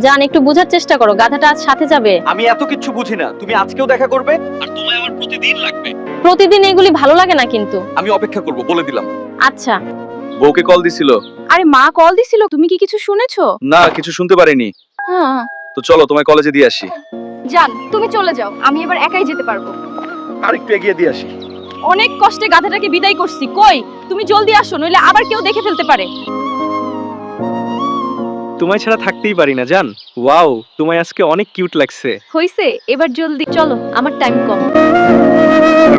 জান, একটু বোঝার চেষ্টা করো, গাধাটা আজ সাথে যাবে। আমি এত কিছু বুঝি না, তুমি আজকেও দেখা করবে আর তোমায় আমার প্রতিদিন লাগবে। প্রতিদিন এগুলি ভালো লাগে না কিন্তু। আমি অপেক্ষা করব, বলে দিলাম। আচ্ছা। বউকে কল দিছিল? আরে মা কল দিছিল, তুমি কি কিছু শুনেছো? না, কিছু শুনতে পারিনি। হ্যাঁ। তো চলো তোমায় কলেজে দিয়ে আসি। জান, তুমি চলে যাও, আমি এবার একাই যেতে পারবো। আর একটু এগিয়ে দিয়ে আসি। অনেক কষ্টে গাধাটাকে বিদায় করছি, কই তুমি জলদি আসো, নইলে আবার কেউ দেখে ফেলতে পারে। তোমায় ছাড়া থাকতেই পারি না জান। ওয়াও, তোমায় আজকে অনেক কিউট লাগছে। হইছে, এবার জলদি চলো, আমার টাইম কম।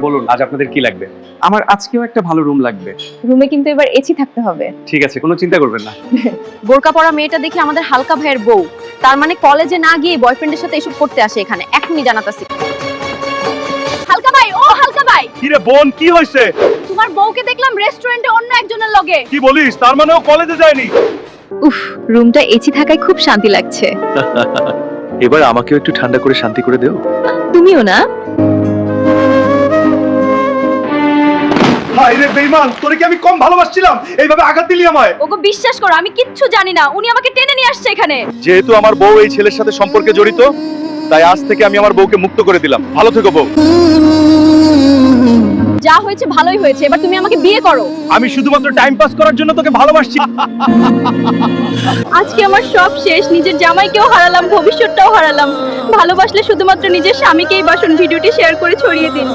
বলুন আজ আপনাদের কি লাগবে? আমার আজকেও একটা ভালো রুম লাগবে। রুমে কিন্তু এবার এসি থাকতে হবে। ঠিক আছে, কোনো চিন্তা করবেন না। বোরকা পরা মেয়েটা দেখি আমাদের হালকা ভাইয়ের বউ। তার মানে কলেজে না গিয়ে বয়ফ্রেন্ডের সাথে এসব করতে আসে এখানে। এখনই জানাতাছি। হালকা ভাই, ও হালকা ভাই, কি রে বোন, কি হয়েছে? তোমার বউকে দেখলাম রেস্টুরেন্টে অন্য একজনের লগে। কি বলিস? তার মানে ও কলেজে যায়নি? উফ, রুমটা এসি থাকায় খুব শান্তি লাগছে। এবার আমাকেও একটু ঠান্ডা করে শান্তি করে দেও। তুমিও না? হায় রে বেঈমান, তোরে কি আমি কম ভালোবাসছিলাম? এইভাবে আঘাত দিলি আমায়। ওগো বিশ্বাস করো, আমি কিচ্ছু জানি না, উনি আমাকে টেনে নিয়ে আসছে এখানে। যেহেতু আমার বউ এই ছেলের সাথে সম্পর্কে জড়িত, তাই আজ থেকে আমি আমার বউকে মুক্ত করে দিলাম। ভালো থেকো বউ। যা হয়েছে ভালোই হয়েছে, এবার তুমি আমাকে বিয়ে করো। আমি শুধুমাত্র টাইম পাস করার জন্য তোকে ভালোবাসছি। আজকে আমার সব শেষ, নিজের জামাইকেও হারালাম, ভবিষ্যৎটাও হারালাম। ভালোবাসলে শুধুমাত্র নিজের স্বামীকেই বাসুন। ভিডিওটি শেয়ার করে ছড়িয়ে দিন।